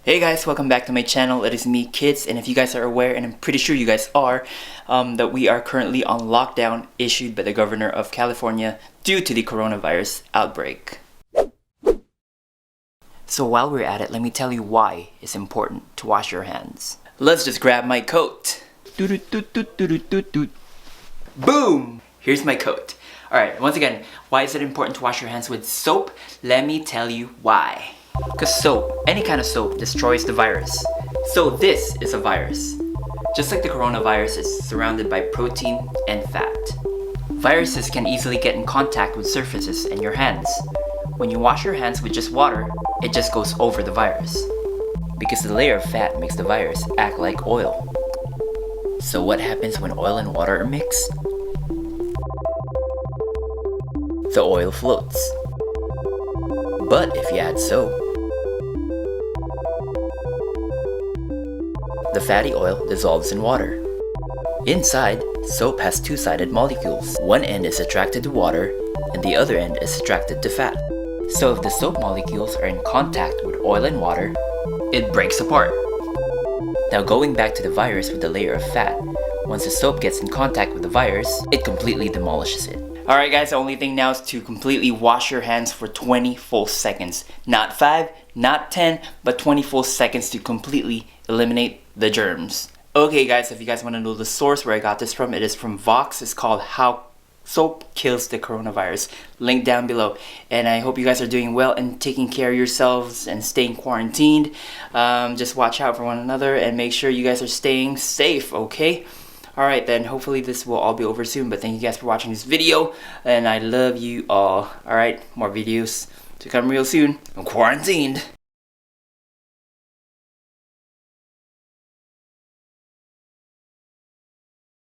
Hey guys, welcome back to my channel. It is me, Kids, and if you guys are aware, and I'm pretty sure you guys are, that we are currently on lockdown issued by the governor of California due to the coronavirus outbreak. So while we're at it, let me tell you why it's important to wash your hands. Let's just grab my coat. Boom! Here's my coat. Alright, once again, why is it important to wash your hands with soap? Let me tell you why. Because soap, any kind of soap, destroys the virus. So this is a virus. Just like the coronavirus is surrounded by protein and fat. Viruses can easily get in contact with surfaces in your hands. When you wash your hands with just water, it just goes over the virus. Because the layer of fat makes the virus act like oil. So what happens when oil and water are mixed? The oil floats. But if you add soap, the fatty oil dissolves in water. Inside, soap has two-sided molecules. One end is attracted to water, and the other end is attracted to fat. So if the soap molecules are in contact with oil and water, it breaks apart. Now going back to the virus with the layer of fat, once the soap gets in contact with the virus, it completely demolishes it. Alright guys, the only thing now is to completely wash your hands for 20 full seconds. Not 5, not 10, but 20 full seconds to completely eliminate the germs. Okay guys, if you guys want to know the source where I got this from, it is from Vox. It's called How Soap Kills the Coronavirus. Link down below. And I hope you guys are doing well and taking care of yourselves and staying quarantined. Just watch out for one another and make sure you guys are staying safe, okay? Alright then, hopefully this will all be over soon, but thank you guys for watching this video, and I love you all. Alright, more videos to come real soon. I'm quarantined.